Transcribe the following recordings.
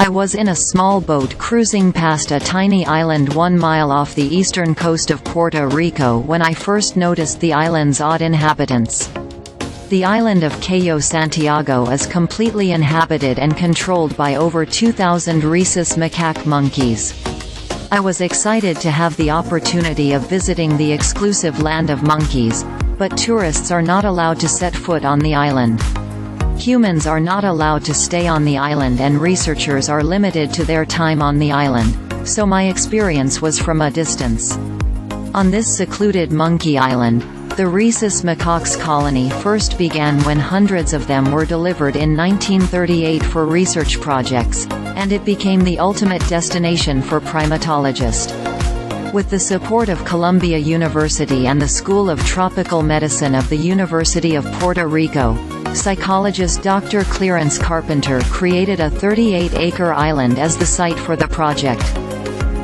I was in a small boat cruising past a tiny island 1 mile off the eastern coast of Puerto Rico when I first noticed the island's odd inhabitants. The island of Cayo Santiago is completely inhabited and controlled by over 2,000 rhesus macaque monkeys. I was excited to have the opportunity of visiting the exclusive land of monkeys, but tourists are not allowed to set foot on the island. Humans are not allowed to stay on the island and researchers are limited to their time on the island, so my experience was from a distance. On this secluded monkey island, the rhesus macaques colony first began when hundreds of them were delivered in 1938 for research projects, and it became the ultimate destination for primatologists. With the support of Columbia University and the School of Tropical Medicine of the University of Puerto Rico, psychologist Dr. Clarence Carpenter created a 38-acre island as the site for the project.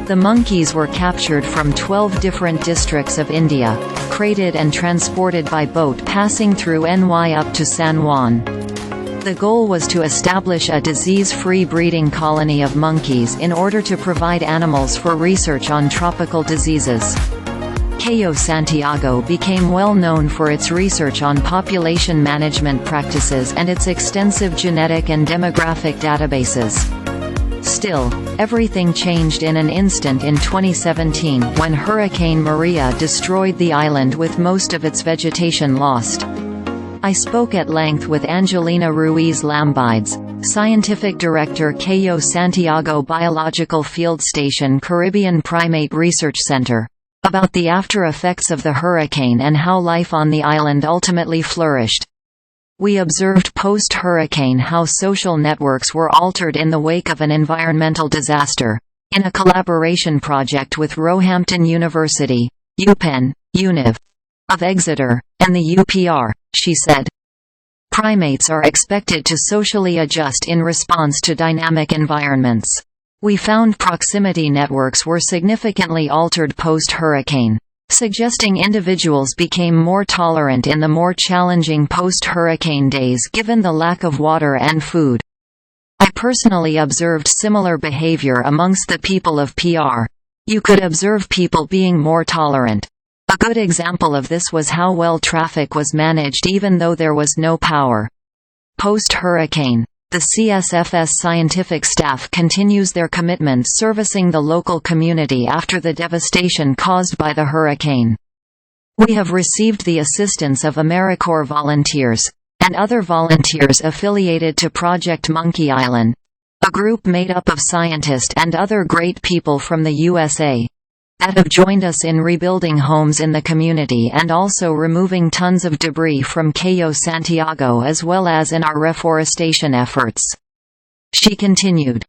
The monkeys were captured from 12 different districts of India, crated and transported by boat passing through NY up to San Juan. The goal was to establish a disease-free breeding colony of monkeys in order to provide animals for research on tropical diseases. Cayo Santiago became well known for its research on population management practices and its extensive genetic and demographic databases. Still, everything changed in an instant in 2017 when Hurricane Maria destroyed the island with most of its vegetation lost. I spoke at length with Angelina Ruiz Lambides, Scientific Director Cayo Santiago Biological Field Station Caribbean Primate Research Center, about the after-effects of the hurricane and how life on the island ultimately flourished. We observed post-hurricane how social networks were altered in the wake of an environmental disaster, in a collaboration project with Roehampton University, UPenn, UNIV, of Exeter, and the UPR, she said. Primates are expected to socially adjust in response to dynamic environments. We found proximity networks were significantly altered post-hurricane, suggesting individuals became more tolerant in the more challenging post-hurricane days given the lack of water and food. I personally observed similar behavior amongst the people of PR. You could observe people being more tolerant. A good example of this was how well traffic was managed even though there was no power. Post-hurricane, the CSFS scientific staff continues their commitment servicing the local community after the devastation caused by the hurricane. We have received the assistance of AmeriCorps volunteers, and other volunteers affiliated to Project Monkey Island, a group made up of scientists and other great people from the USA, that have joined us in rebuilding homes in the community and also removing tons of debris from Cayo Santiago as well as in our reforestation efforts. She continued.